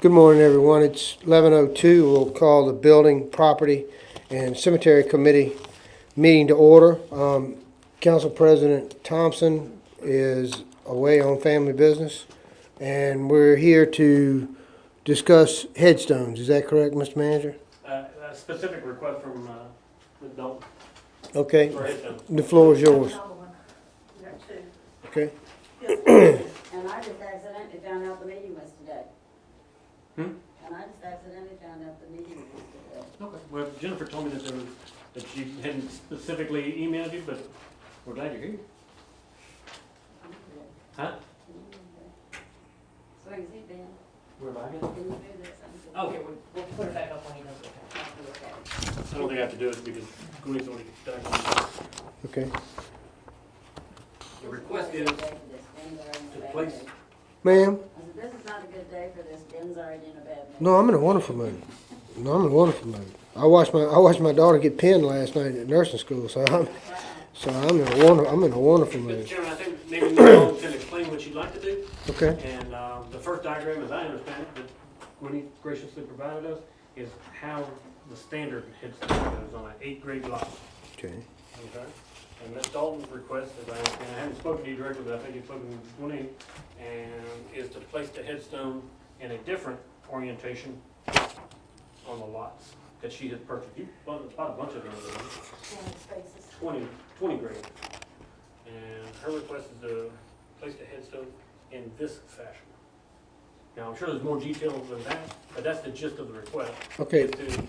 Good morning, everyone. It's 11:02. We'll call the Building, Property, and Cemetery Committee meeting to order. Council President Thompson is away on family business, and we're here to discuss headstones. Is that correct, Mr. Manager? A specific request from the adult Okay, for headstone. the floor is yours. Okay. And I just accidentally found out the meeting was today. Hmm? And I just accidentally found out the meeting was today. Okay. Well, Jennifer told me that she hadn't specifically emailed you, but we're glad you're here. Huh? So I can see Ben, We're live. can you do this? Okay. We'll put it back up when he does it. I don't think I have to do it because Gooey's already done. Okay. The request is to place. Ma'am? I said, this is not a good day for this, Ben's already in a bad mood. No, I'm in a wonderful mood. No, I'm in a wonderful mood. I watched my daughter get pinned last night at nursing school, so I'm in a wonderful Mr. mood. Chairman, I think maybe Ms. Long can explain what she'd like to do. Okay. And the first diagram, as I understand it, that Gwynny graciously provided us, is how the standard headstone goes on an 8-grade lot. Okay. Okay? And Ms. Dalton's request, as I understand, I haven't spoken to you directly, but I think you've spoken to Gwynny, and is to place the headstone in a different orientation on the lots that she has purchased. You bought a bunch of them, 20 grade. And her request is to place the headstone in this fashion. Now, I'm sure there's more details than that, but that's the gist of the request. Okay. Is to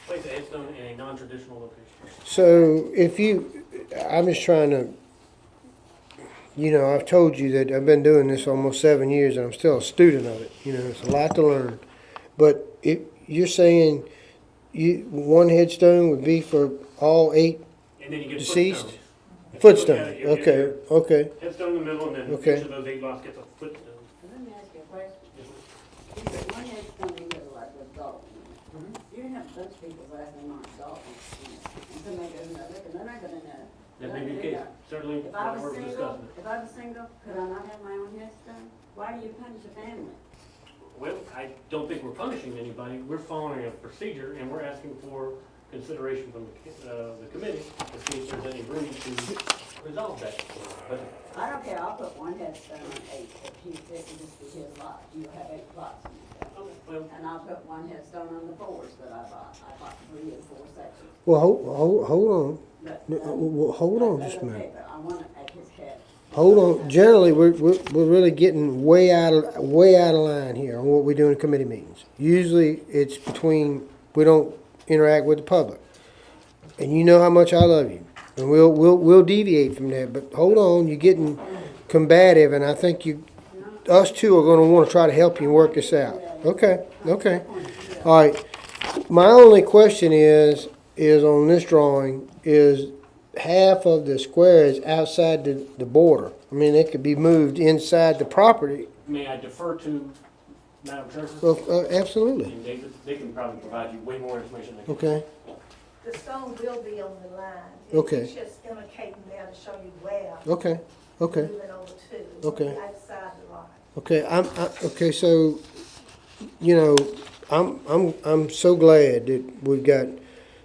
place the headstone in a non-traditional location. So I'm just trying to, I've told you that I've been doing this almost 7 years and I'm still a student of it. It's a lot to learn. But if you're saying one headstone would be for all 8 And then you get deceased? footstones. Footstone. You get your Okay. headstone in the middle, and then Okay. each of those 8 lots gets a footstone. Let me ask you a question. You said one headstone in here like with Dalton. You have a bunch of people's last name on Dalton. And somebody goes, no, look, and they're not gonna know. That may be the case. Certainly, If I was we're single, discussing it. if I was single, could I not have my own headstone? Why do you punish a family? Well, I don't think we're punishing anybody. We're following a procedure, and we're asking for consideration from the committee to see if there's any room to resolve that. But I don't care, I'll put one headstone on 8, if he, this is just be his lot, you have 8 lots in your house. well, And I'll put one headstone on the 4s that I bought 3 and 4 sections. Well, hold on. But, Hold on that's just a okay, minute. but I want it at his head. Hold on. Generally, we're really getting way out of line here on what we do in committee meetings. Usually, it's we don't interact with the public, and you know how much I love you, and we'll deviate from that. But hold on, you're getting combative, and I think us two are going to want to try to help you and work this out. Okay. All right. My only question is on this drawing is half of the square is outside the border. I mean, it could be moved inside the property. may I defer to Madam Treasurer Well, absolutely. and David? They can probably provide you way more information than I can. Okay. The stone will be on the line. Okay. It's just indicating now to show you where. Okay. Moving over to. It won't be Okay. outside the lot. Okay. Okay. So, I'm so glad that we've got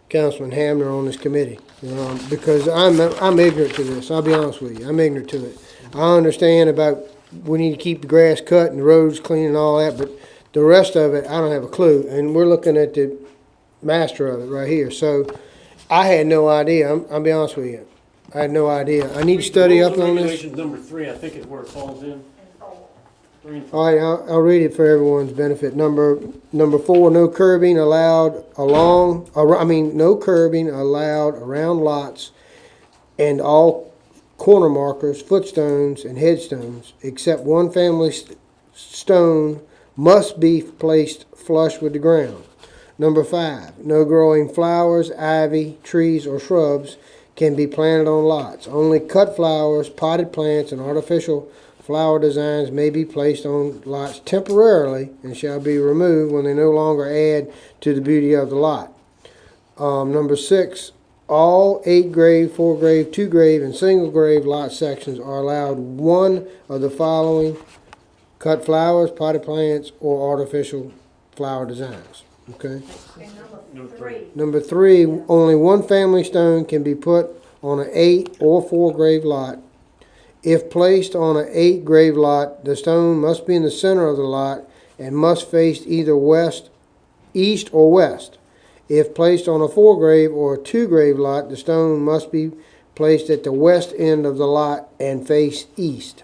Councilman Hamner on this committee, because I'm ignorant to this. I'll be honest with you. I'm ignorant to it. I understand about we need to keep the grass cut and the roads clean and all that, but the rest of it, I don't have a clue. And we're looking at the master of it right here. So I had no idea. I'll be honest with you. I had no idea. I need to study up on this. Regulations number 3, I think, is where it falls in. And 4. 3 and 4. All right, I'll read it for everyone's benefit. Number 4, no curbing allowed no curbing allowed around lots and all corner markers, footstones, and headstones, except one family stone must be placed flush with the ground. Number 5, no growing flowers, ivy, trees, or shrubs can be planted on lots. Only cut flowers, potted plants, and artificial flower designs may be placed on lots temporarily and shall be removed when they no longer add to the beauty of the lot. Number 6, all 8-grave, 4-grave, 2-grave, and single-grave lot sections are allowed one of the following: cut flowers, potted plants, or artificial flower designs, okay? And Number number three. three, Number three, only one family stone can be put on an 8 or 4 grave lot. If placed on an 8 grave lot, the stone must be in the center of the lot and must face either east or west. If placed on a 4 grave or a 2 grave lot, the stone must be placed at the west end of the lot and face east.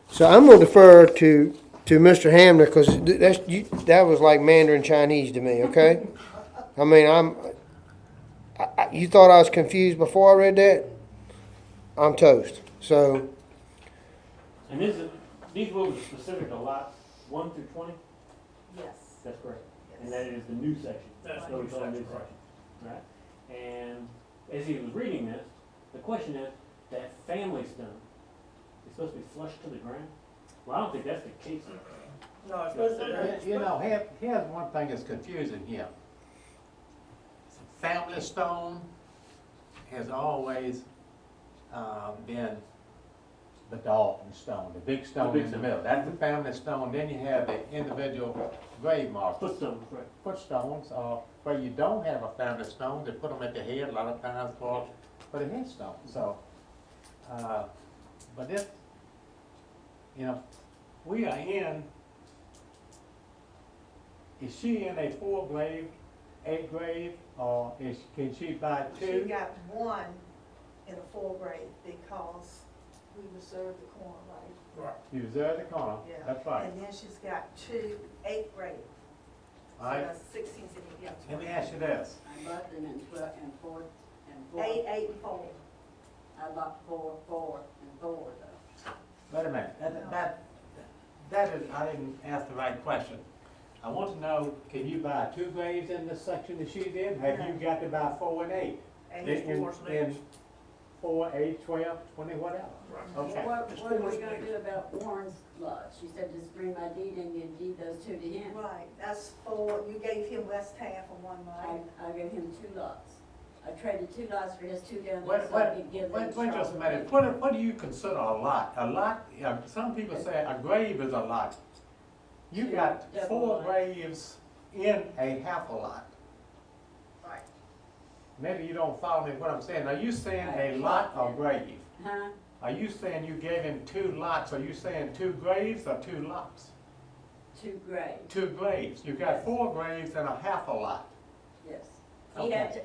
So I'm going to defer to Mr. Hamner because that was like Mandarin Chinese to me. Okay, I mean you thought I was confused before I read that. I'm toast. So And these rules are specific to lots 1 through 20? yes. That's correct. And Yes. that is the new section. That's the what we new call section, right. Right? And as he was reading this, the question is, that family stone is supposed to be flush to the ground? Well, I don't think that's the case. No, it's supposed to, You know, here's one thing that's confusing here. Family stone has always been the Dalton stone, the big stone big in the stone. middle. That's the family stone. Then you have the individual grave markers. Footstone, right. Footstones, where you don't have a family stone, they put them at the head a lot of times for the headstone. So, but this, you know, we are in. Is she in a 4 grave, 8 grave, or can she buy She 2? got one in a 4 grade because we reserved the corner, right? right. You reserve the corner. Yeah. That's right. And then she's got 2 8 grade. All right. So that's 16, yeah. Let me ask you this. I bought them in 12 and 4 and 4. 8, 8, and 4. I bought 4, 4 and 4 though. Wait a minute. That is, I didn't ask the right question. I want to know, can you buy 2 graves in the section that she's in? Have you got to buy 4 and 8? 8, In 4, 8, 12, 20, whatever? Right. Okay. What are we gonna do about Warren's lot? She said just bring my deed and you deed those 2 to him. Right, that's 4, you gave him west half of one, right? I gave him 2 lots. I traded 2 lots for his 2 down Wait, there so I could give them to wait just a Charles. minute. What do you consider a lot? A lot, some people say a grave is a lot. You got Double 4 lot. graves in a half a lot. Right. Maybe you don't follow me what I'm saying. Are you saying a lot or grave? Huh? Are you saying you gave him 2 lots? Are you saying 2 graves or 2 lots? 2 graves, 2 graves. You got 4 graves and a half a lot. yes. He had to,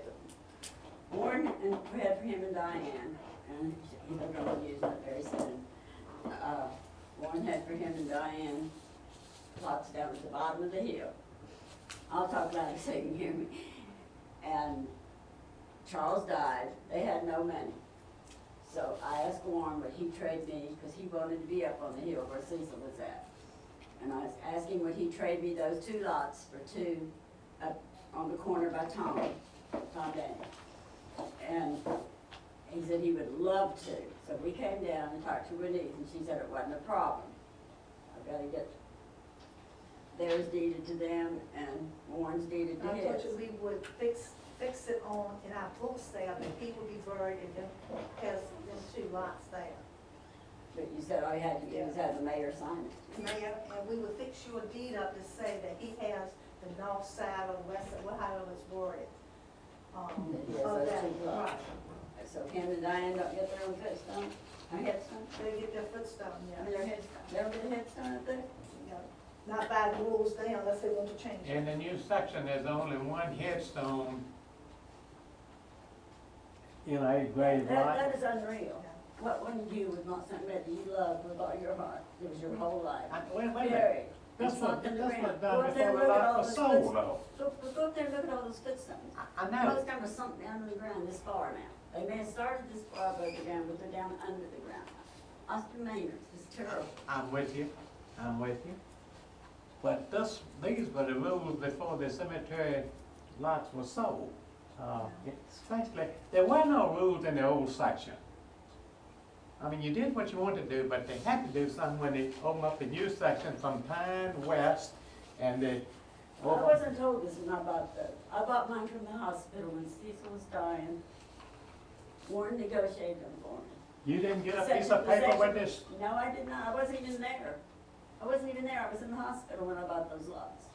Warren had for him and Diane, and he's gonna use it very soon. Warren had for him and Diane plots down at the bottom of the hill. I'll talk about it so you can hear me. And Charles died, they had no money. So I asked Warren would he trade me, because he wanted to be up on the hill where Cecil was at. And I asked him would he trade me those 2 lots for 2 up on the corner by Tom Daniel. And he said he would love to. So we came down and talked to Renee, and she said it wasn't a problem. I've got to get theirs deeded to them and Warren's deeded to I his. told you we would fix it on, in our book sale, that he would be buried and then has them 2 lots there. But you said all you had to do was have the mayor sign it. Mayor, and we would fix your deed up to say that he has the north side or west side, however it's worded. That he has Of those that, 2 lots. right. So him and Diane don't get their own headstone, a headstone? They get their footstone, I yeah. mean, their headstone, they don't get a headstone up there? You know, not by the rules there unless they want to change it. In the new section, there's only 1 headstone in a grave lot. That is unreal. What wouldn't you with not something that you loved with all your heart? It was your whole life. Wait a minute. Buried. That's and what, sunk in the that's ground. what Go done up there before and the look at lot all was those sold footstones. though. Go up there and look at all those footstones. I know. Most of them are sunk down in the ground this far now. They may have started this far above the ground, but they're down under the ground. Austin Maynard, it's terrible. I'm with you. I'm with you. But these were the rules before the cemetery lots were sold. Especially, there were no rules in the old section. I mean, you did what you wanted to do, but they had to do something when they opened up the new section from Pine West and the. I wasn't told this when I bought those. I bought mine from the hospital when Cecil was dying. Warren negotiated them for me. You didn't get a The piece section- of the paper section- with this? No, I did not. I wasn't even there. I wasn't even there. I was in the hospital when I bought those lots.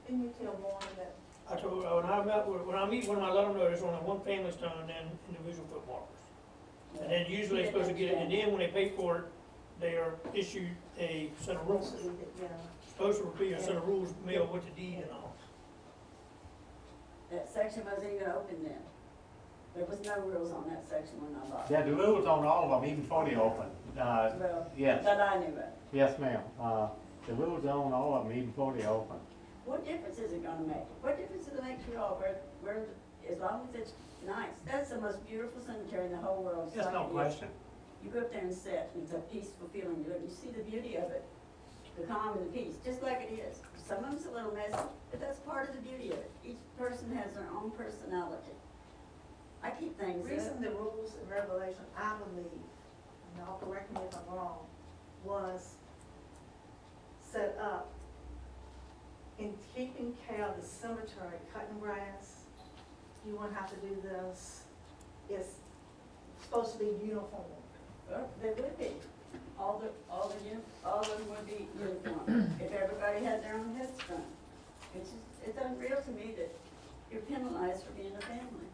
Didn't you tell Warren that? I told, when I meet with them, I let them know there's only one family stone and then individual foot markers. And then usually they're supposed to get it, and then when they pay for it, they are issued a set of rules. Yeah. Supposed to be a set of rules mailed with the deed and all. That section wasn't even open then. There was no rules on that section when I bought it. Yeah, the rules on all of them, even before they open. Well, Yes, that I knew of. yes, ma'am. The rules are on all of them, even before they open. What difference is it gonna make? What difference does it make to y'all as long as it's nice? That's the most beautiful cemetery in the whole world. There's no question. You go up there and sit, and it's a peaceful feeling to it, you see the beauty of it, the calm and the peace, just like it is. Some of them's a little messy, but that's part of the beauty of it. Each person has their own personality. I keep things The up. reason the rules and regulation, I believe, and y'all correct me if I'm wrong, was set up in keeping care of the cemetery, cutting grass. You won't have to do this. It's supposed to be uniform. Well, they would be. All of them would be uniform, if everybody had their own headstone. It's unreal to me that you're penalized for being a family.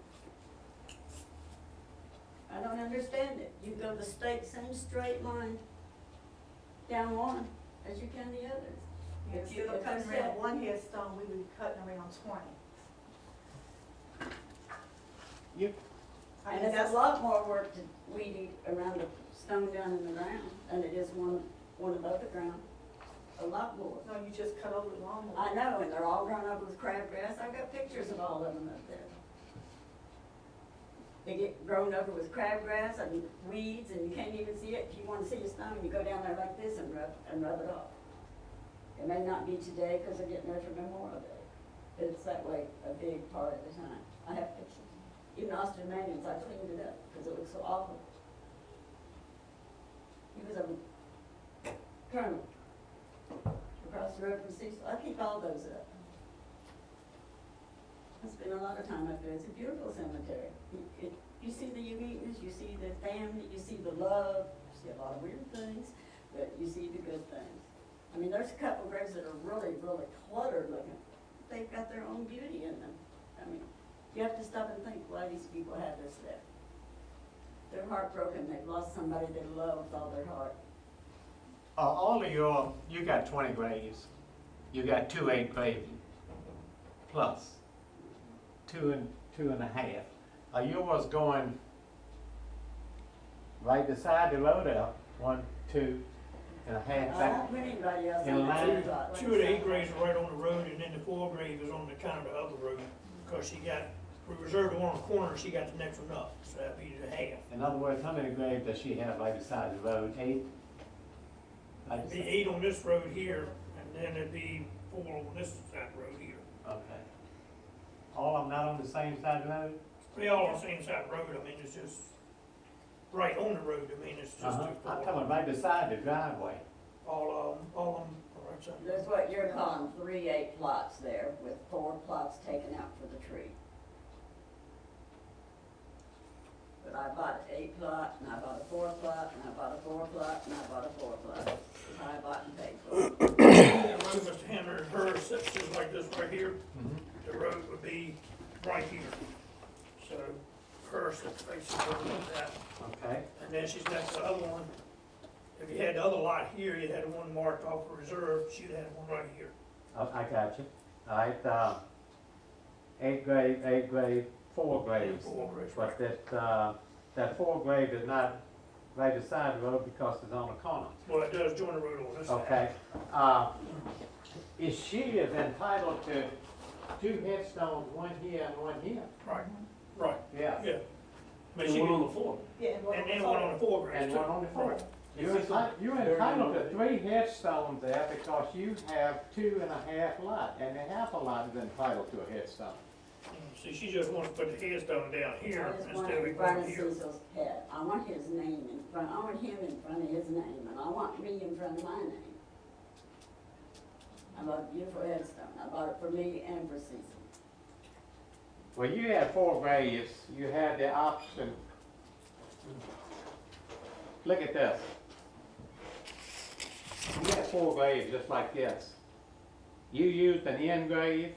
I don't understand it. You go the same straight line down one as you can the others. If you- Instead of if cutting I said- around one headstone, we would be cutting around 20. You, I And mean, it's that's a lot more work to weed eat around the stone down in the ground than it is one above the ground. A lot more. No, you just cut over the lawnmower. I know, and they're all grown up with crabgrass. I've got pictures of all of them up there. They get grown over with crabgrass and weeds, and you can't even see it. If you want to see a stone, you go down there like this and rub it off. It may not be today because they're getting ready for Memorial Day, but it's that way a big part of the time. I have pictures. Even Austin Mannion's, I cleaned it up because it looked so awful. He was a colonel across the road from Cecil. I keep all those up. I spend a lot of time up there. It's a beautiful cemetery. You see the uniqueness, you see the family, you see the love, you see a lot of weird things, but you see the good things. I mean, there's a couple graves that are really, really cluttered looking. They've got their own beauty in them. I mean, you have to stop and think why these people have this there. They're heartbroken. They've lost somebody they love with all their heart. all of you got 20 graves. You got 2 8-grave plus. 2 and a half. Are yours going right beside the road there? 1, 2 and a half I back? won't put anybody else In on the line? two lots. 2 of the 8 graves are right on the road, and then the 4 grave is on the kind of the other road, because we reserved the one on the corner, she got the next one up, so that'd be the half. In other words, how many graves does she have right beside the road? 8? Right It'd be beside- 8 on this road here, and then it'd be 4 on this side road here. Okay. All of them not on the same side of the road? They all on the same side road, I mean, it's just right on the road, I mean, it's just Uh-huh. too I'm far. coming right beside the driveway. All of them, are right side. There's what you're calling 3 8 plots there, with 4 plots taken out for the tree. But I bought an 8 plot, and I bought a 4 plot, and I bought a 4 plot, and I bought a 4 plot. That's how I bought and paid for it. The road Mr. Hammer and her sits just like this right here, the road would be right here. So her sits facing over like that, Okay. and then she's next to the other one. If you had the other lot here, you had one marked off for reserve, she'd have one right here. Oh, I got you. All right, 8 grave, 4 graves. 4 graves, right. But that 4 grave is not right beside the road because it's on the corner. Well, it does join the road on this side. Okay. Is she entitled to 2 headstones, one here and one here? Right, right, Yeah. yeah. But And she one could- on the floor. Yeah, and then one on the 4 graves And too. one on the floor. Right. You're entitled to 3 headstones there because you have 2 and a half lot, and the half a lot is entitled to a headstone. See, she just wants to put the headstone down here I just want instead it of in front going of here. Cecil's head. I want his name in front, I want him in front of his name, and I want me in front of my name. I bought a beautiful headstone. I bought it for me and for Cecil. Well, you had 4 graves, you had the option. Look at this. You had 4 graves just like this. You used an in grave?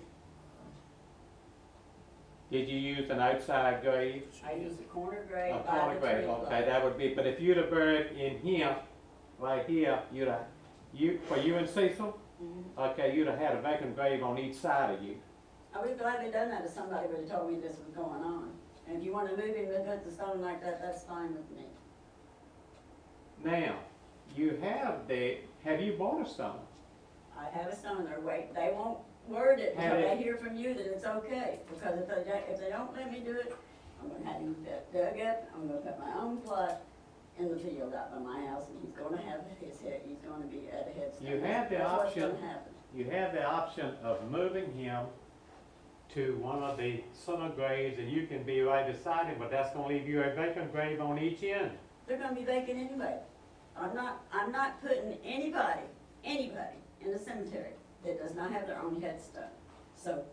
Did you use an outside grave? I used a corner grave A by corner the grave, tree okay, line. that would be, but if you'd have buried in here, right here, for you and Cecil, Mhm. okay, you'd have had a vacant grave on each side of you. I would have gladly done that if somebody would have told me this was going on. And if you want to move him and put the stone like that, that's fine with me. Now, have you bought a stone? I have a stone there, wait, they won't word it until Have they it- hear from you that it's okay. Because if they don't let me do it, I'm gonna have him dug up, I'm gonna put my own plot in the field out by my house, and he's gonna have he's gonna be at a headstone. You have the That's what's option. gonna happen. You have the option of moving him to one of the center graves, and you can be right beside him, but that's gonna leave you a vacant grave on each end. They're gonna be vacant anyway. I'm not putting anybody in the cemetery that does not have their own headstone. So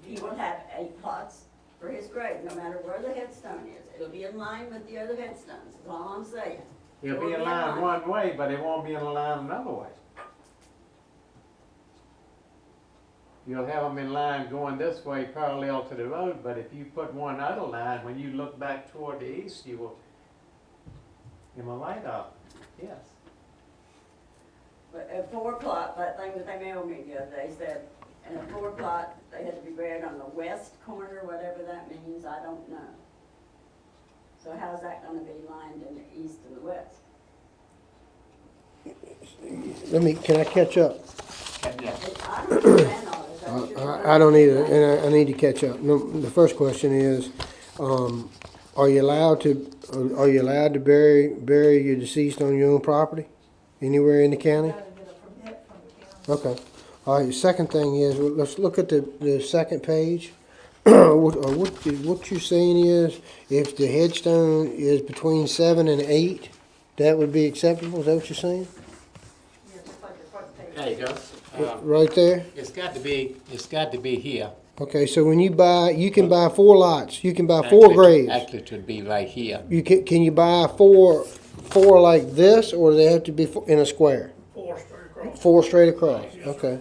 he will have 8 plots for his grave, no matter where the headstone is. It'll be in line with the other headstones, is all I'm saying. He'll be Will in be in line line. one way, but it won't be in line another way. You'll have them in line going this way parallel to the road, but if you put one other line, when you look back toward the east, you will, in my light up, yes. But a 4 plot, that thing that they mailed me the other day said, in a 4 plot, they had to be buried on the west corner, whatever that means, I don't know. So how's that gonna be lined in the east and the west? Can I catch up? I don't understand all this. I just I don't either, and I need to catch up. No, the first question is, are you allowed to bury your deceased on your own property? Anywhere in the county? Gotta get a permit from the county. Okay. All right, the second thing is, well, let's look at the second page. What you're saying is, if the headstone is between 7 and 8, that would be acceptable, is that what you're saying? Yeah, just like the first page. There you go. Right there? It's got to be here. Okay, so when you can buy 4 lots, you can buy 4 graves. Actually, it should be right here. Can you buy four like this, or do they have to be in a square? 4 straight across. 4 straight across, okay.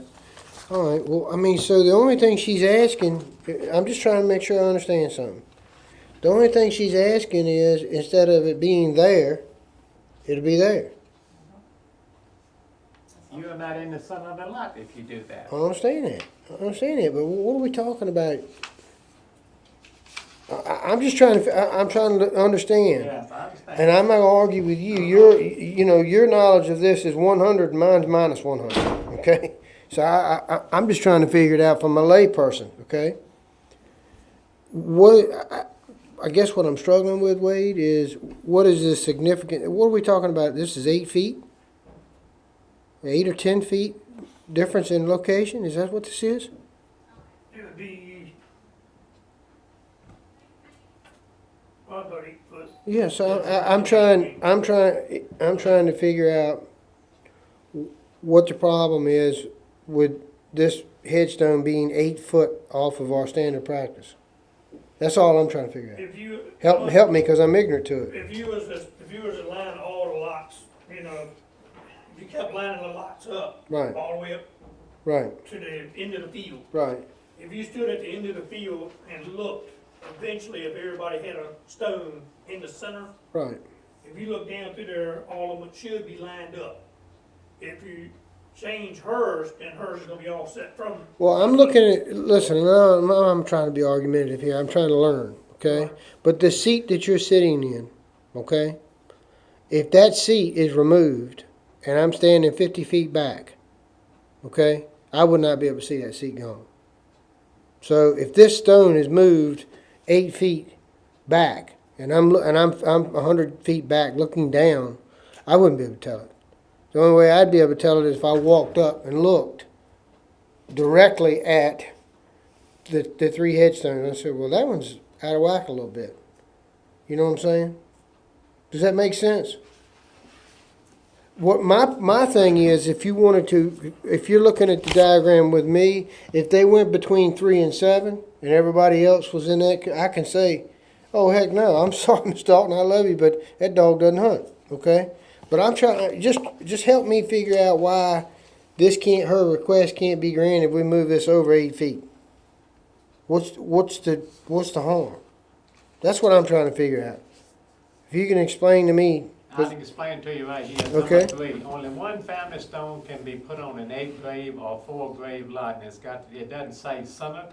All right, well, I mean, so the only thing she's asking, I'm just trying to make sure I understand something. The only thing she's asking is, instead of it being there, it'll be there. You are not in the center of the lot if you do that. I understand that, but what are we talking about? I'm just trying to understand. Yes, I understand. And I'm not gonna argue with you. Your knowledge of this is 100, and mine's minus 100. Okay, so I'm just trying to figure it out from a lay person. Okay, I guess what I'm struggling with, Wade, is what is this significant? What are we talking about? This is 8 feet, 8 or 10 feet difference in location. Is that what this is? It would be about 8 foot. Yeah, so I'm trying to figure out what the problem is with this headstone being 8 foot off of our standard practice. That's all I'm trying to figure out. If you. Help me, because I'm ignorant to it. If you was to line all the lots, if you kept lining the lots up. Right. All the way up Right, to the end of the field. right. If you stood at the end of the field and looked, eventually if everybody had a stone in the center, Right. if you look down through there, all of them should be lined up. If you change hers, then hers is gonna be all set from. Well, I'm looking at, listen, I'm trying to be argumentative here. I'm trying to learn, okay? But the seat that you're sitting in, okay? If that seat is removed and I'm standing 50 feet back, okay, I would not be able to see that seat gone. So if this stone is moved 8 feet back and I'm 100 feet back looking down, I wouldn't be able to tell it. The only way I'd be able to tell it is if I walked up and looked directly at the 3 headstones. I said, well, that one's out of whack a little bit. You know what I'm saying? Does that make sense? What my thing is, if you're looking at the diagram with me, if they went between 3 and 7 and everybody else was in that, I can say, oh, heck no, I'm sorry, Mr. Dalton, I love you, but that dog doesn't hunt, okay? But I'm trying, just help me figure out why her request can't be granted if we move this over 8 feet. What's the harm? That's what I'm trying to figure out. If you can explain to me, I can explain to you right here. Okay. Number 3, only one family stone can be put on an 8 grave or 4 grave lot, and it doesn't say center.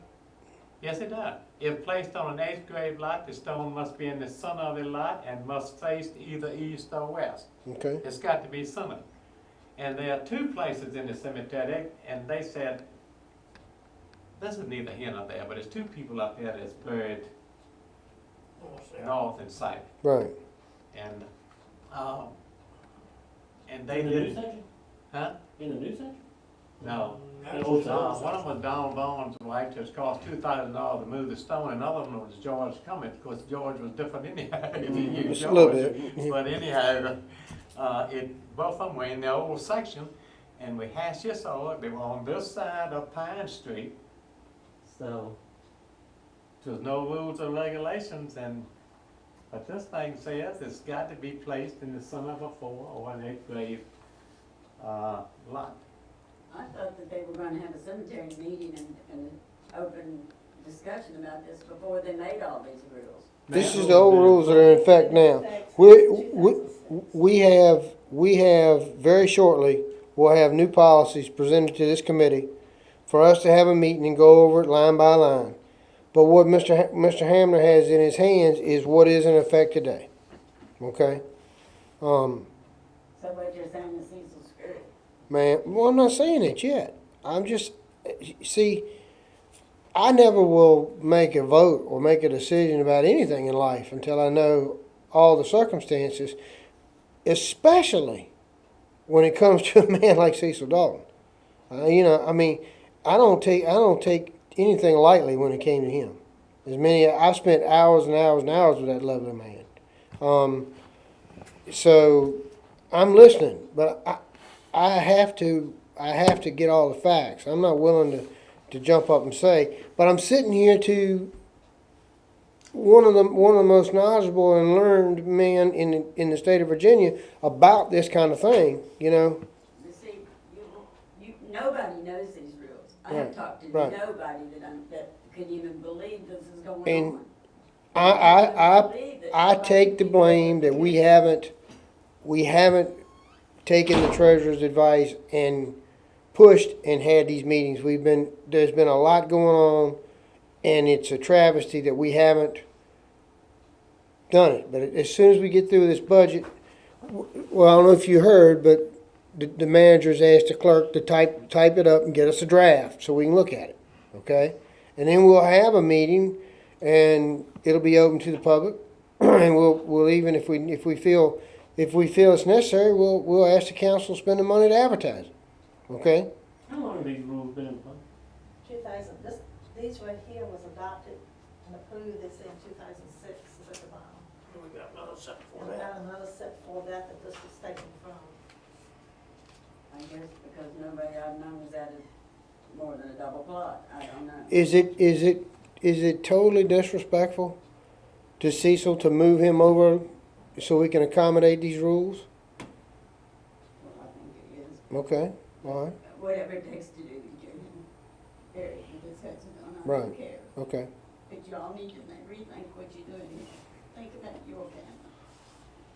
Yes, it does. If placed on an 8th grave lot, the stone must be in the center of the lot and must face either east or west. okay, It's got to be centered. And there are 2 places in the cemetery, and they said, this is neither here nor there, but there's 2 people up there that's buried north and south. right. And they In the new didn't, section? huh? In the new section? No. The old section? One of them was Don Vaughn's wife, just cost $2,000 to move the stone, and another one was George Cummings, because George was different anyhow. He used Just a little George. bit. But anyhow, both of them were in the old section, and we hashed this over, they were on this side of Pine Street. So, there's no rules or regulations, but this thing says it's got to be placed in the center of a 4 or an 8 grave, lot. I thought that they were gonna have a cemetery meeting and open discussion about this before they made all these rules. This is the old rules that are in effect now. We have very shortly, we'll have new policies presented to this committee for us to have a meeting and go over it line by line. But what Mr. Hamner has in his hands is what is in effect today. Okay? So what you're saying is Cecil's screwed. Man, well, I'm not saying it yet. I'm just, see, I never will make a vote or make a decision about anything in life until I know all the circumstances, especially when it comes to a man like Cecil Dalton. I don't take anything lightly when it came to him. I've spent hours and hours and hours with that lovely man. So I'm listening, but I have to get all the facts. I'm not willing to jump up and say, but I'm sitting here to one of the most knowledgeable and learned men in the state of Virginia about this kind of thing. You see, nobody knows these rules. I have Right, talked to right. nobody that can even believe this is going And on. I take the blame that we haven't taken the treasurer's advice and pushed and had these meetings. There's been a lot going on, and it's a travesty that we haven't done it. But as soon as we get through this budget, well, I don't know if you heard, but the manager's asked the clerk to type it up and get us a draft so we can look at it, okay? And then we'll have a meeting, and it'll be open to the public, and we'll even if we feel it's necessary, we'll ask the council to spend the money to advertise it, okay? How long have these rules been in place? 2000, these right here was adopted and approved, they say in 2006, is at the bottom. We got another set for And we that. got another set for that this was taken from. I guess because nobody I've known has added more than a double plot. I don't know. Is it totally disrespectful to Cecil to move him over so we can accommodate these rules? Well, I think it is. Okay, all right, Whatever it takes to do to get him buried. This has to go on. I Right. don't care. okay. But you all need to rethink what you're doing here. Think about your family.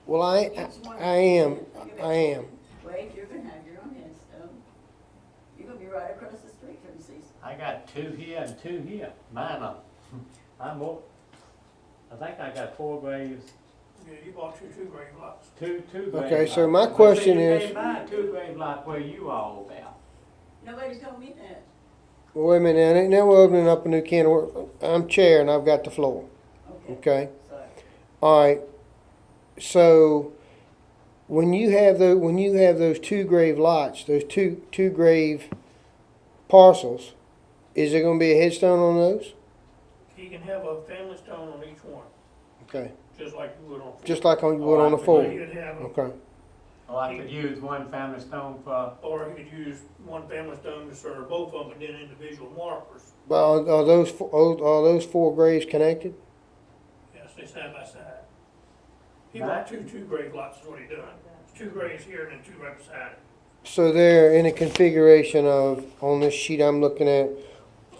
Well, I am. Wade, you're gonna have your own headstone. You're gonna be right across the street from Cecil. I got 2 here and 2 here. Mine are. I think I got 4 graves. Yeah, you bought two grave lots. Two grave Okay, so lots. my But question see, you is- can't buy a 2 grave lot where you all there. Nobody told me that. Well, wait a minute, now we're opening up a new can of worms. I'm chair and I've got the floor, Okay. okay? Sorry. All right, so when you have those 2 grave lots, those two grave parcels, is there gonna be a headstone on those? You can have a family stone on each one, Okay, just like you would on. just like you would on the Oh, I four. Or you'd have, Okay, Or I could use one family stone for, or you could use one family stone to serve both of them, and then individual markers. but are those 4 graves connected? Yes, they side by side. He bought two grave lots is what he done. It's 2 graves here and then 2 right beside it. So they're in a configuration of, on this sheet I'm looking at,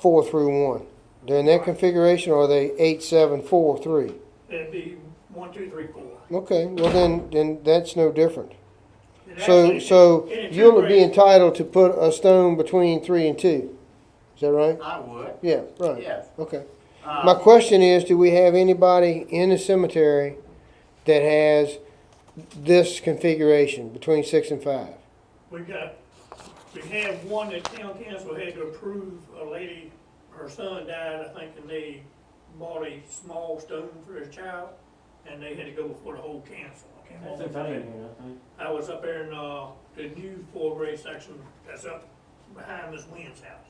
4 through 1. They're in that configuration, or are they 8, 7, 4, 3? It'd be 1, 2, 3, 4. Okay, well then that's no different. And So, actually, so in a you'll be two-grade- entitled to put a stone between 3 and 2. Is that right? I would, Yeah, right. yes. Okay. My question is, do we have anybody in the cemetery that has this configuration between 6 and 5? We have one that town council had to approve. A lady, her son died, I think, and they bought a small stone for his child, and they had to go before the whole council. I can't That's remember. in front of you, I think. I was up there in, the new 4-grade section that's up behind Miss Wynn's house.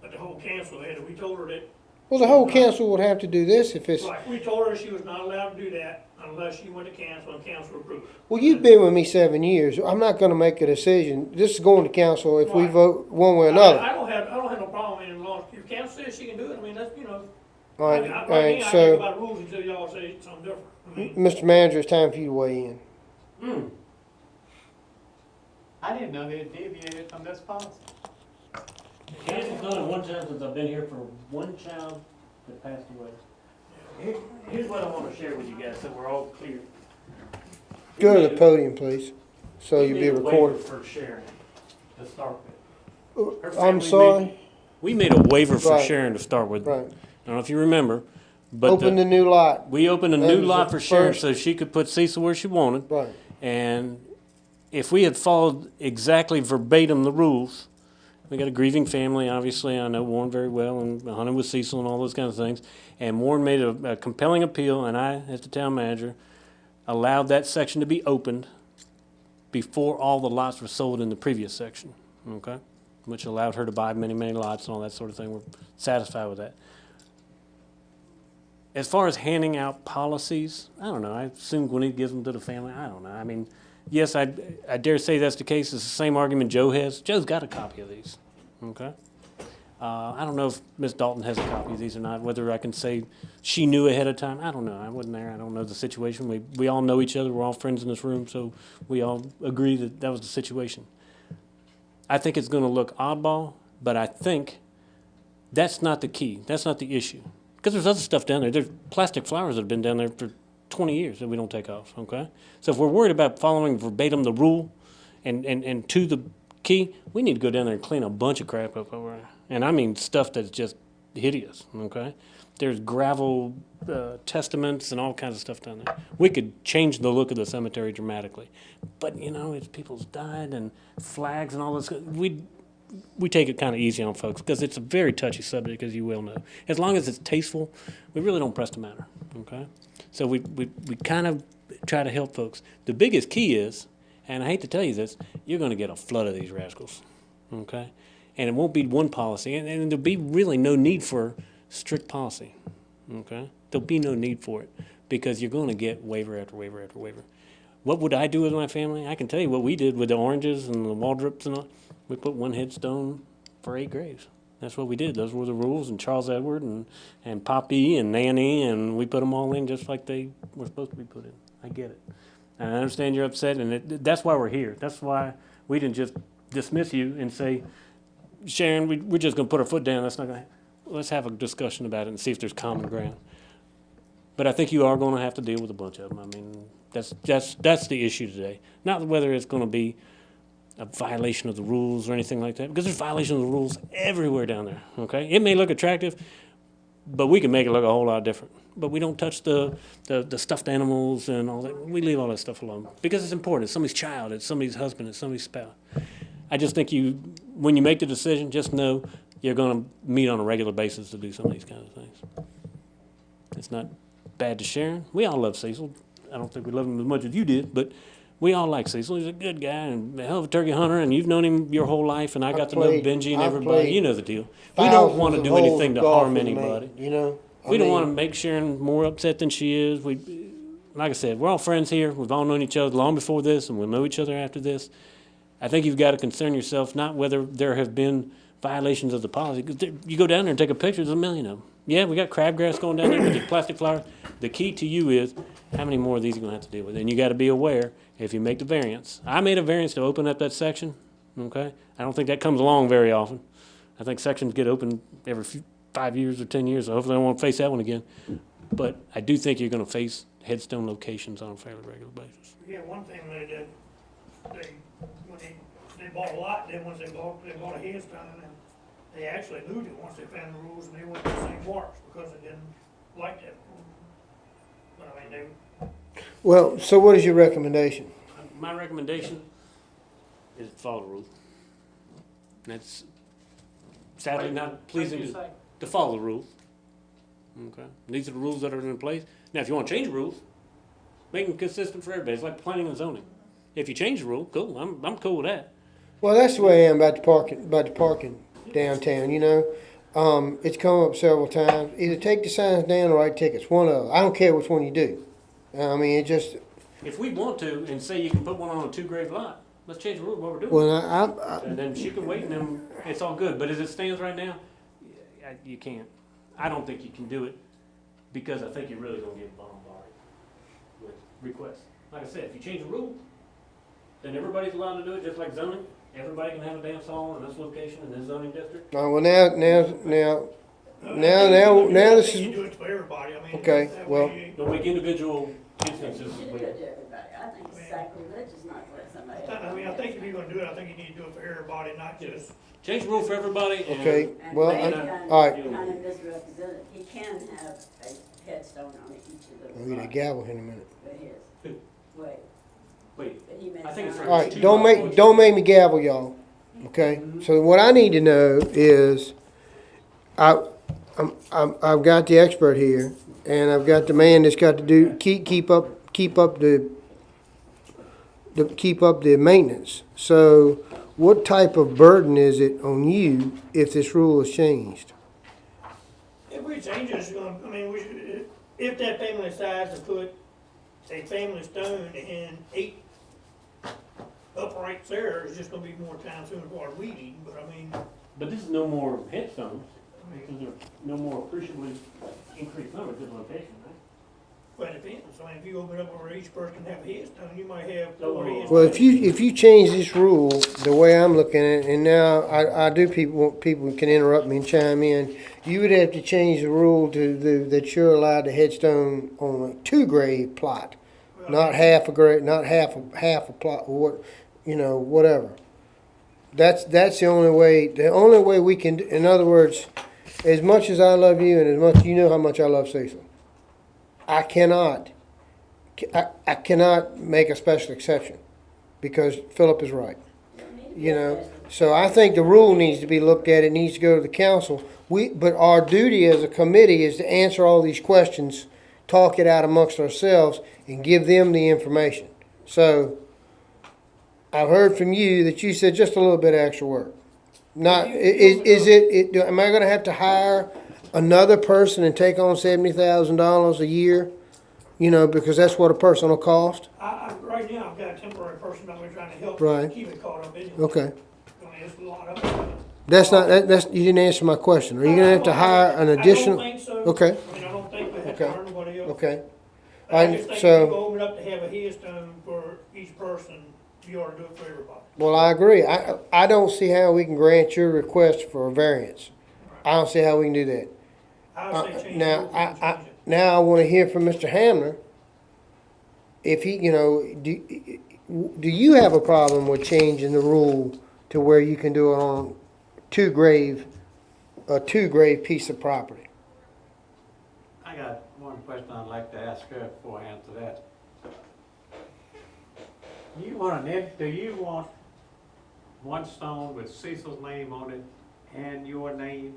But the whole council had it. We told her that, Well, the whole council would have to do this if it's, right, we told her she was not allowed to do that unless she went to council and council approved it. well, you've been with me 7 years. I'm not gonna make a decision. This is going to council if we Right. vote one way or another. I don't have no problem any longer. If council says she can do it, I mean, that's, you know. All right, I all think right, I think so, about rules until y'all say something different. I mean, Mr. Manager, it's time for you to weigh in. I didn't know they deviated from this policy. Council's done it one time since I've been here for one child that passed away. Here's what I want to share with you guys, so we're all clear. Go to the podium, please, so We you'll made be a waiver recorded. for Sharon to start with. Her I'm family sorry? We made a waiver for Right. Sharon to start with. I Right. don't know if you remember, but Open the new lot. we opened a That new was lot the for Sharon first- so she could put Cecil where she wanted. Right. And if we had followed exactly verbatim the rules, we got a grieving family, obviously. I know Warren very well, and hunted with Cecil and all those kinds of things. And Warren made a compelling appeal, and I, as the town manager, allowed that section to be opened before all the lots were sold in the previous section, okay? Which allowed her to buy many, many lots and all that sort of thing. We're satisfied with that. As far as handing out policies, I don't know. I assume Gwinnett gives them to the family. I don't know. I mean, yes, I dare say that's the case. It's the same argument Joe has. Joe's got a copy of these, okay? I don't know if Ms. Dalton has a copy of these or not, whether I can say she knew ahead of time. I don't know. I wasn't there. I don't know the situation. We all know each other. We're all friends in this room, so we all agree that that was the situation. I think it's going to look oddball, but I think that's not the key. That's not the issue. Because there's other stuff down there. There's plastic flowers that have been down there for 20 years that we don't take off, okay? So if we're worried about following verbatim the rule and to the key, we need to go down there and clean a bunch of crap up over there. And I mean stuff that's just hideous, okay? There's gravel testaments and all kinds of stuff down there. We could change the look of the cemetery dramatically. But, you know, it's people's died and flags and all this. We take it kind of easy on folks because it's a very touchy subject, as you well know. As long as it's tasteful, we really don't press the matter, okay? So we kind of try to help folks. The biggest key is, and I hate to tell you this, you're going to get a flood of these rascals, okay? And it won't be one policy, and there'll be really no need for strict policy, okay? There'll be no need for it because you're going to get waiver after waiver after waiver. What would I do with my family? I can tell you what we did with the oranges and the waldrops and all. We put one headstone for 8 graves. That's what we did. Those were the rules, and Charles Edward and Poppy and Nanny, and we put them all in just like they were supposed to be put in. I get it. And I understand you're upset, and that's why we're here. That's why we didn't just dismiss you and say, Sharon, we're just going to put our foot down. That's not going to let's have a discussion about it and see if there's common ground. But I think you are going to have to deal with a bunch of them. I mean, that's the issue today. Not whether it's going to be a violation of the rules or anything like that, because there's violation of the rules everywhere down there, okay? It may look attractive, but we can make it look a whole lot different. But we don't touch the stuffed animals and all that. We leave all that stuff alone because it's important. It's somebody's child. It's somebody's husband. It's somebody's spouse. I just think when you make the decision, just know you're going to meet on a regular basis to do some of these kinds of things. It's not bad to Sharon. We all love Cecil. I don't think we love him as much as you did, but we all like Cecil. He's a good guy and a hell of a turkey hunter, and you've known him your whole life, and I got to know Benji and everybody. You know the deal. We don't want to do anything to harm anybody. You know? We don't want to make Sharon more upset than she is. Like I said, we're all friends here. We've all known each other long before this, and we'll know each other after this. I think you've got to concern yourself not whether there have been violations of the policy. 'Cause you go down there and take a picture, there's a million of them. Yeah, we got crabgrass going down there with the plastic flowers. The key to you is how many more of these are going to have to deal with. And you got to be aware if you make the variance. I made a variance to open up that section. okay? I don't think that comes along very often. I think sections get opened every 5 years or 10 years, so hopefully I won't face that one again. But I do think you're gonna face headstone locations on a fairly regular basis. Yeah, one thing they did, when they bought a lot, then once they bought a headstone, and they actually moved it once they found the rules, and they went to St. Mark's because they didn't like that. But I mean, they, Well, so what is your recommendation? My recommendation is to follow the rules. That's sadly not pleasing What'd you to, say? to follow the rules. Okay, these are the rules that are in place. Now, if you want to change the rules, make them consistent for everybody. It's like planning and zoning. If you change the rule, cool. I'm cool with that. Well, that's the way I am about the parking downtown, you know. It's come up several times. Either take the signs down or write tickets, one of them. I don't care which one you do. I mean, it just, If we want to and say you can put one on a 2-grave lot, let's change the rule of what we're doing. well, And then she can wait and then it's all good. But as it stands right now, you can't. I don't think you can do it because I think you're really gonna get bombarded with requests. Like I said, if you change the rule, then everybody's allowed to do it just like zoning. Everybody can have a dance hall in this location in this zoning district. well, now, this You is, do it for everybody, I mean. Okay, that well- way you- Don't make individual You instances. should do it to everybody. I think it's sacrilegious not to let somebody else. I mean, I think if you're gonna do it, I think you need to do it for everybody, not just, Change the rule for everybody and. okay, And well, Ray all right. kind of misrepresented, he can have a headstone on each of I'll those get a lots, gavel here in a minute. but his, Who? wait, Wait, but he may I think it's sound- All right, don't make me gavel y'all, okay? So what I need to know is, I've got the expert here, and I've got the man that's got to do, keep up the maintenance. So what type of burden is it on you if this rule is changed? if we change it, it's gonna, I mean, we should, if that family decides to put a family stone in 8 uprights there, it's just gonna be more time sooner or weeding, but I mean, but this is no more headstones. Because there are no more appreciably increased numbers in location, right? well, it depends. I mean, if you open up where each person have a headstone, you might have Oh, 4 headstones. Well, if you change this rule the way I'm looking at it, and now I do people can interrupt me and chime in, you would have to change the rule that you're allowed the headstone on a 2-grave plot, not half a grave, not half a plot, or whatever. That's the only way. The only way we can. In other words, as much as I love you, and as much you know how much I love Cecil, I cannot make a special exception because Philip is right. So I think the rule needs to be looked at. It needs to go to the council. But our duty as a committee is to answer all these questions, talk it out amongst ourselves, and give them the information. So I've heard from you that you said just a little bit of extra work. Not am I going to have to hire another person and take on $70,000 a year? Because that's what a person will cost. Right now, I've got a temporary person that we're trying to help Right. keep it caught up in. Okay. I mean, it's a lot of it. That's you didn't answer my question. Are you going to have to hire an additional? I don't think so. Okay. I mean, I don't think we have to Okay. hire nobody else. Okay. I just think so- if you open up to have a headstone for each person, you ought to do it for everybody. Well, I agree. I don't see how we can grant your request for a variance. I don't see how we can do that. I would say change the Now, rules and change it. now I want to hear from Mr. Hamner. If he, do you have a problem with changing the rule to where you can do it on a 2-grave piece of property? I got one question I'd like to ask her before I answer that. Do you want one stone with Cecil's name on it and your name,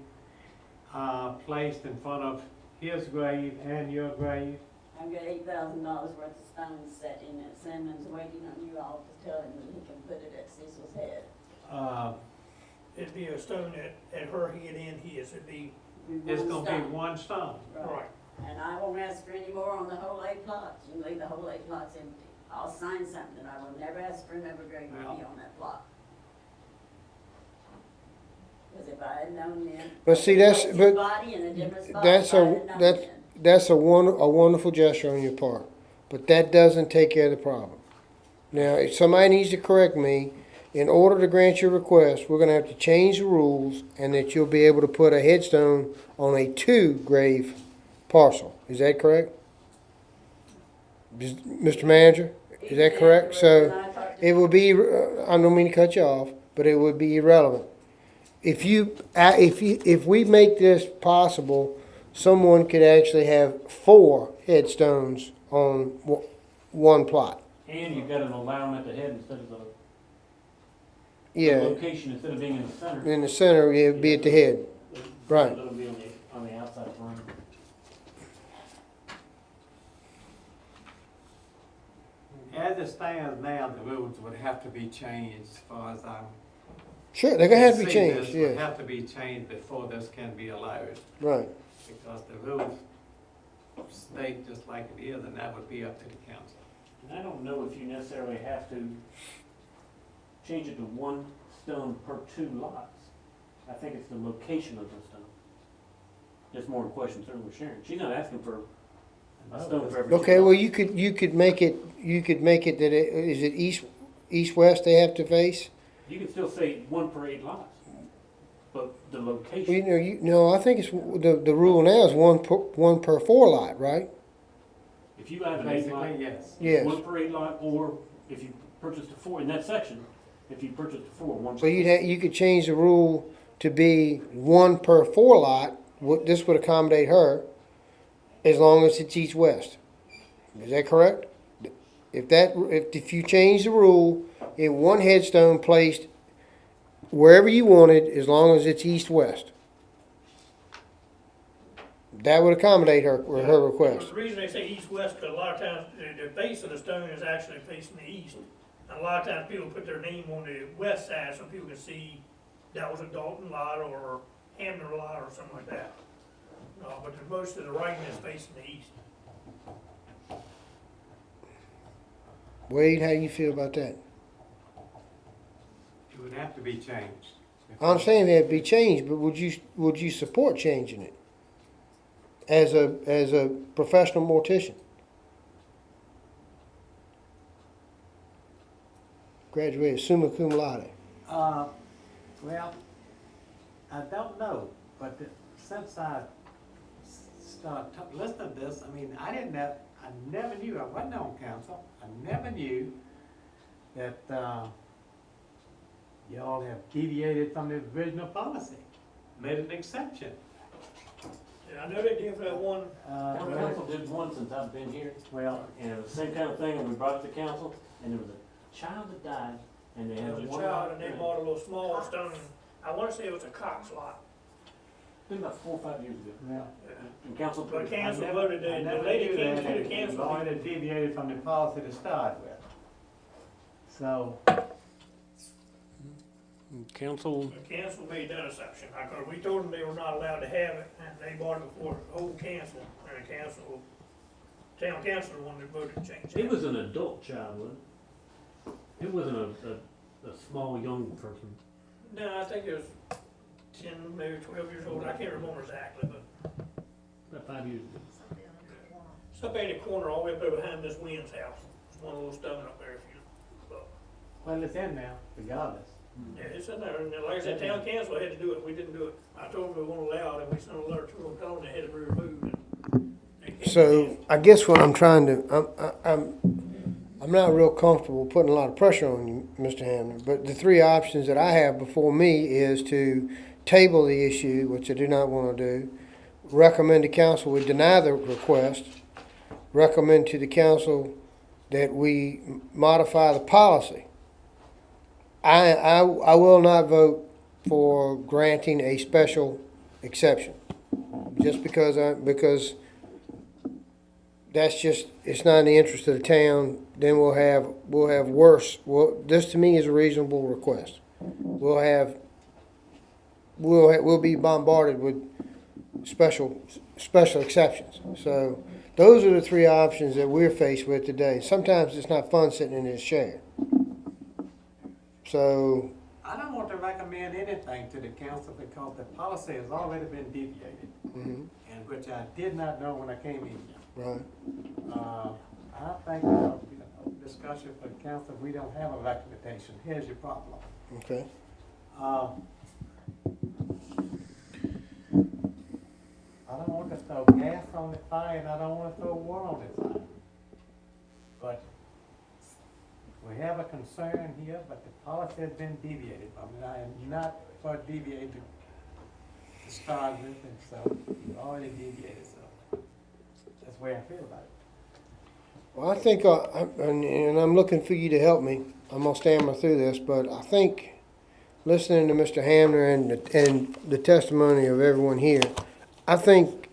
placed in front of his grave and your grave? I've got $8,000 worth of stones set in it. Simmons waiting on you all to tell him that he can put it at Cecil's head. It'd be a stone at her head and his, it'd be, It's One gonna be stone. one stone. right. And I won't ask for any more on the whole 8 plots. You can leave the whole 8 plots empty. I'll sign something. I will never ask for another grave money on that plot. Because if I had known then. But see, that's- His but body in a different spot. that's if I had known then. That's a wonderful gesture on your part, but that doesn't take care of the problem. Now, if somebody needs to correct me, in order to grant your request, we're gonna have to change the rules and that you'll be able to put a headstone on a 2-grave parcel. Is that correct? Mr. Manager, is that correct? So it would be, I don't mean to cut you off, but it would be irrelevant. If we make this possible, someone could actually have 4 headstones on one plot. And you've got to allow them at the head instead of the Yeah, location, instead of being in the center. in the center, it'd be at the head. Right. It'll be on the outside front. As it stands now, the rules would have to be changed as far as I'm. Sure, they're gonna have to be see changed, this would yeah, have to be changed before this can be allowed, right. because the rules state just like it is, and that would be up to the council. And I don't know if you necessarily have to change it to 1 stone per 2 lots. I think it's the location of the stone. That's more a question certainly with Sharon. She's not asking for a stone for every 2 Okay, well, lots. you could make it that is it east-west they have to face? You can still say 1 per 8 lots, but the Well, location, no, I think it's, the rule now is one per 4 lot, right? if you have an 8 lot, Basically, yes. Yes. 1 per 8 lot, or if you purchased a 4, in that section, if you purchased a 4, 1 per So you could change the rule to be 1 per 4 lot, this would accommodate her, as long as it's east-west. Is that correct? If you change the rule, in 1 headstone placed wherever you wanted, as long as it's east-west. That would accommodate her request. The reason they say east-west, because a lot of times, the base of the stone is actually facing the east. And a lot of times people put their name on the west side so people can see that was a Dalton lot or Hamner lot or something like that. But most of the writing is facing the east. Wade, how you feel about that? It would have to be changed. I understand that it'd be changed, but would you support changing it? As a professional mortician? Graduated summa cum laude. Well, I don't know, but since I started listening to this, I mean, I never knew, I wasn't on council, I never knew that, y'all have deviated from the original policy, made an exception. Yeah, I know they did for that one, Town council did one since I've been here, Well, and it was the same kind of thing, and we brought it to council, and there was a child that died, and they there had was a one child lot. and they bought a little small stone. I wanna say it was a Cox lot. Been about 4 or 5 years ago. well. And council But put it. council I voted, I the never lady knew came that, to the and council. Lloyd had deviated from the policy to start with. So, Council, The council made that exception, because we told them they were not allowed to have it, and they bought it before the whole council, and the council, town council the one that voted to change it. it was an adult child, wasn't it? It wasn't a small young person. No, I think it was 10, maybe 12 years old, I can't remember exactly, but About 5 years ago. it's up in the corner, all the way up there behind Miss Wynn's house. There's one little stone up there, if you look. well, it's in now, regardless. Yeah, it's in there, and like I said, town council had to do it, we didn't do it. I told them we won't allow it, and we sent a letter to them telling them they had to be removed. And they can't So do it. I guess what I'm trying to, I'm not real comfortable putting a lot of pressure on you, Mr. Hamlin, but the 3 options that I have before me is to table the issue, which I do not want to do, recommend to council we deny the request, recommend to the council that we modify the policy. I will not vote for granting a special exception, just because that's just, it's not in the interest of the town. Then we'll have worse. Well, this to me is a reasonable request. We'll be bombarded with special exceptions. So those are the 3 options that we're faced with today. Sometimes it's not fun sitting in this chair. So, I don't want to recommend anything to the council because the policy has already been deviated, mhm, and which I did not know when I came in here. right. I think, discussion for the council, we don't have a recommendation. Here's your problem. Okay. I don't want to throw gas on the fire and I don't want to throw water on the fire. But we have a concern here, but the policy has been deviated from it. I am not for deviating to start with, and so you already deviated, so that's the way I feel about it. Well, I think, and I'm looking for you to help me. I'm gonna stammer through this, but I think listening to Mr. Hamner and the testimony of everyone here, I think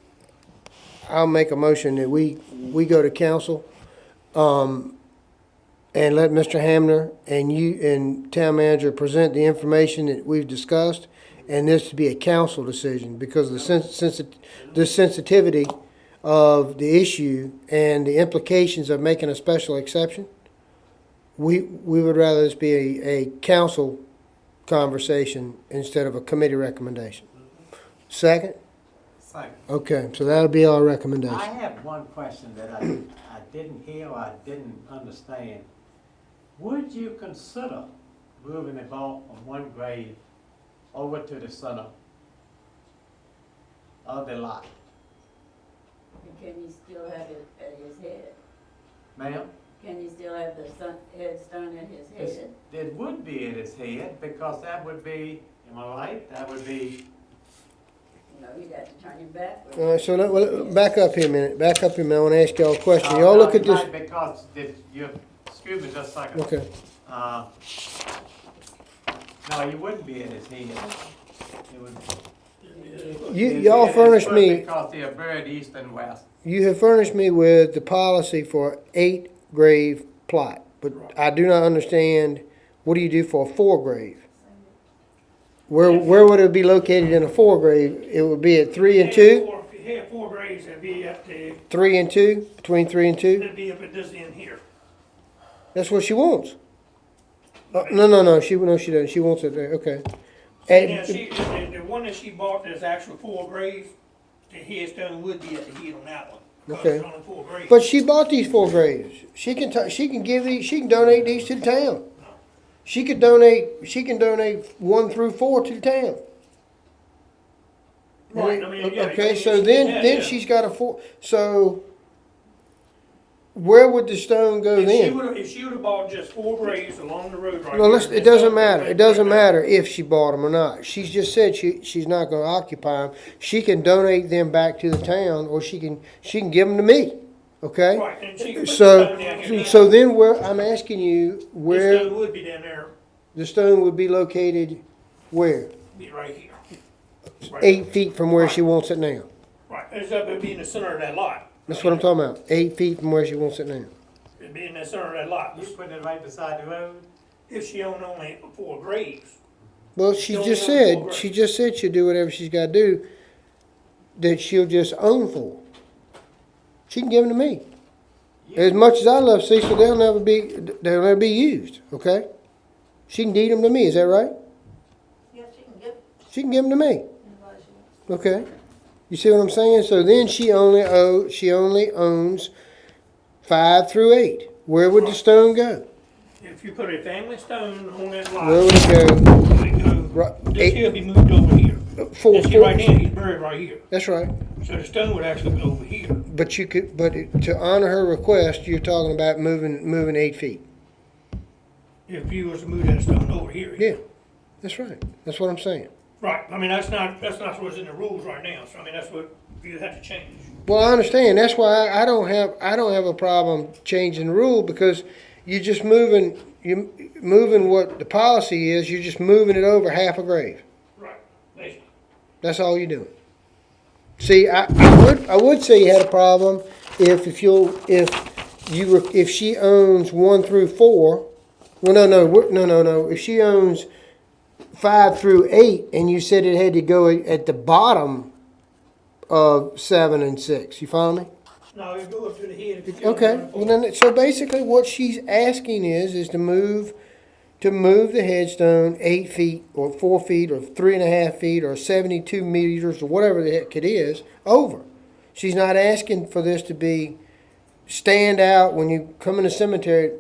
I'll make a motion that we go to council, and let Mr. Hamner and you and town manager present the information that we've discussed, and this to be a council decision because of the sensitivity of the issue and the implications of making a special exception. We would rather this be a council conversation instead of a committee recommendation. Second? Second. Okay, so that'll be our I recommendation. have one question that I didn't hear or I didn't understand. Would you consider moving the vault from one grave over to the center of the lot? And can you still have it at his head? Ma'am? Can you still have the headstone at his head? It would be at his head because that would be, am I right? That would be, You know, you'd have to turn him backwards. All right, so back up here a minute. Back up here a minute. I want to ask y'all a question. Y'all look at this. right, because you, excuse me just a second. Okay. No, you wouldn't be at his head. It would. Y'all It is furnished me. because they are buried east and west. You have furnished me with the policy for 8 grave plot, but I do not understand, what do you do for a 4 grave? Where would it be located in a 4 grave? It would be at 3 and 2? If you had 4 graves, it'd be up to, 3 and 2? Between 3 and 2? it'd be up at this end here. That's what she wants. No, she doesn't. She wants it there, okay. Yeah, And, the one that she bought that's actual 4 graves, the headstone would be at the head on that one. 'Cause Okay. it's only 4 graves. but she bought these 4 graves. She can donate these to the town. She can donate 1 through 4 to the town. Right, I mean, yeah, Okay, so yeah, then yeah. she's got a 4, so where would the stone go then? If she would've bought just 4 graves along the road right Well, here, it doesn't matter. It doesn't matter if she bought them or not. She's just said she's not gonna occupy them. She can donate them back to the town, or she can give them to me, okay? Right, and she could put the So, stone down here. so then I'm asking you The where stone would be down there, the stone would be located, where? be right here. Right. 8 feet from where she wants it now. Right, it'd be in the center of that lot. That's what I'm talking about, 8 feet from where she wants it now. It'd be in the center of that lot. You putting it right beside the road? If she owned only 4 graves. Well, she Don't just own said, full she just said she'll do whatever she's gotta do, that she'll just own 4. She can give them to me. As much as I love Cecil, they'll never be used, okay? She can deed them to me, is that right? Yeah, she can give She can give them to me, anybody she wants. okay? You see what I'm saying? So then she only owns 5 through 8. Where would the stone go? If you put a family stone on that lot, Where would it go? it would go, Right, this 8, here be moved over here. 4, And see right now, he's buried right here. That's right. So the stone would actually go over here. But to honor her request, you're talking about moving 8 feet. If you was to move that stone over here. Yeah, that's right. That's what I'm saying. Right, I mean, that's not what's in the rules right now, so I mean, that's what you have to change. Well, I understand. That's why I don't have a problem changing the rule, because you're just moving what the policy is. You're just moving it over half a grave. Right, basically. That's all you're doing. See, I would say you had a problem if she owns 1 through 4. Well, no. If she owns 5 through 8, and you said it had to go at the bottom of 7 and 6. You follow me? No, you go up to the head. if you Okay. go Well, then, so basically, what she's asking is to move the headstone 8 feet or 4 feet or 3.5 feet or 72 meters or whatever the heck it is over. She's not asking for this to be stand out when you come in the cemetery.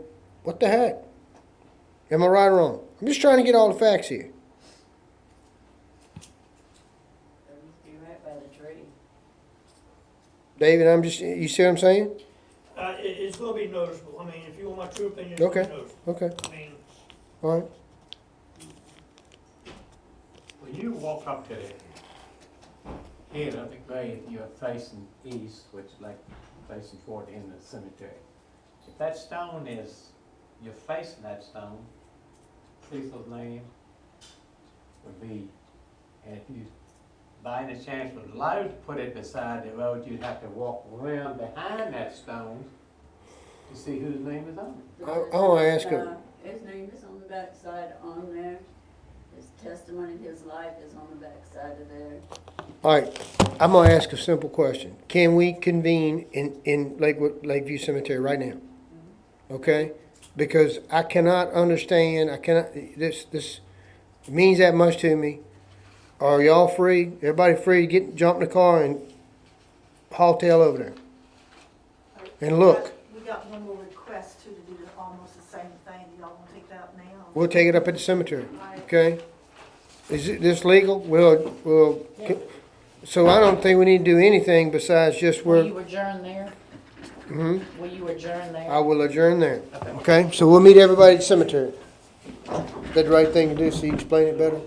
What the heck? Am I right or wrong? I'm just trying to get all the facts here. That must be right by the tree. David, you see what I'm saying? It's gonna be noticeable. I mean, if you want my true opinion, it's gonna Okay. be noticeable. Okay, I mean, all right. When you walk up to the head of the grave, you're facing east, which is like facing toward the end of the cemetery. If that stone is, you're facing that stone, Cecil's name would be, and if you, by any chance, would allow to put it beside the road, you'd have to walk around behind that stone to see whose name is on it. I wanna ask him. His name is on the backside on there. His testimony, his life is on the backside of there. All right, I'm gonna ask a simple question. Can we convene in Lakeview Cemetery right now? Okay? Because I cannot understand, this means that much to me. Are y'all free? Everybody free to jump in the car and haul tail over there? And look. We got one more request too, to do almost the same thing. Do y'all wanna take that up now? We'll take it up at the cemetery, okay? Is this legal? So I don't think we need to do anything besides just Will you adjourn there? Mhm. Will you adjourn there? I will adjourn there, okay? So we'll meet everybody at the cemetery. Is that the right thing to do, so you explain it better?